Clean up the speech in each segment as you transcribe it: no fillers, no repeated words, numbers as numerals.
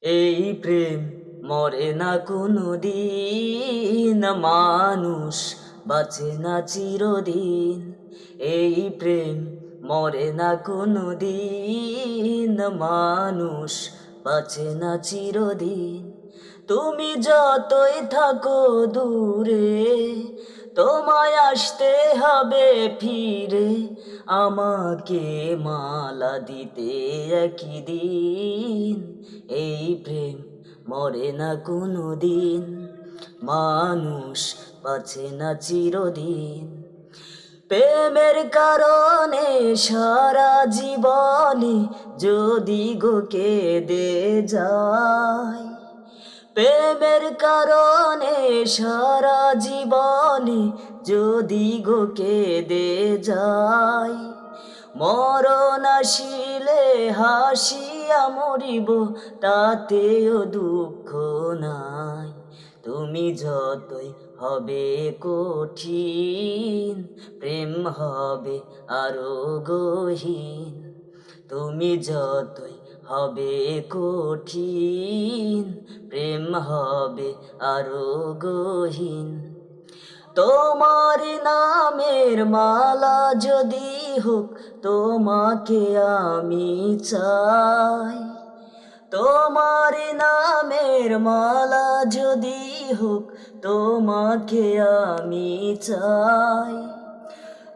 এই প্রেম মরে না কোনো দিন, মানুষ বাঁচে না চিরদিন। এই প্রেম মরে না কোনো দিন, মানুষ বাঁচে না চিরদিন। তুমি যতই থাকো দূরে, তোমায় আসতে হবে ফিরে, আমাকে মালা দিতে একই দিন। এই প্রেম মরে না কোনো দিন, মানুষ বাঁচে না চিরদিন। প্রেমের কারণে সারা জীবনে যদি গো কেঁদে যায়, প্রেমের কারণে সারা জীবনে যদি গো কেঁদে যায়, মরণ আসিলে হাসিয়া মরিব, তাতেও দুঃখ নাই। তুমি যতই হবে কঠিন, প্রেম হবে আরো গহীন। তুমি যতই হবে কঠিন, প্রেম হবে আরো গহীন। তোমার নামের মালা যদি হোক, তোমাকে আমি চাই। তোমার নামের মালা যদি হোক, তোমাকে আমি চাই।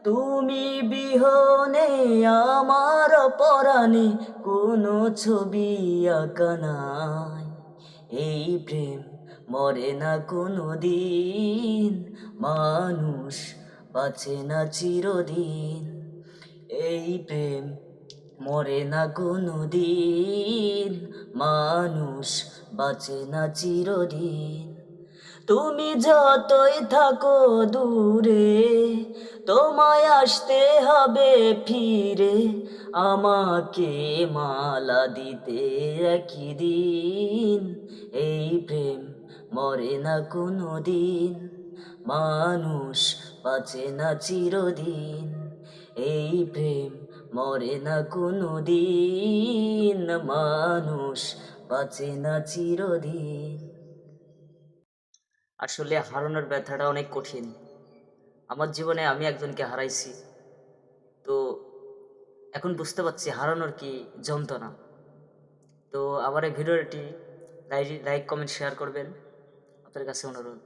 তুমি বিহনে আমার পরাণে কোনো ছবি আঁকা নাই। এই প্রেম মরে না কোনো দিন, মানুষ বাঁচে না চিরদিন। এই প্রেম মরে না কোনো দিন, মানুষ বাঁচে না চিরদিন। তুমি যতই থাকো দূরে, তোমায় আসতে হবে ফিরে, আমাকে মালা দিতে একই দিন। এই প্রেম মরে না কোনো দিন, মানুষ বাঁচে না চিরদিন। এই প্রেম মরে না কোনো দিন, মানুষ বাঁচে না চিরদিন। আসলে হারানোর ব্যথাটা অনেক কঠিন। আমার জীবনে আমি একজনকে হারাইছি, তো এখন বুঝতে পারছি হারানোর কি যন্ত্রণা। তো আমার এই ভিডিওটি লাইক কমেন্ট শেয়ার করবেন, আপনার কাছে অনুরোধ।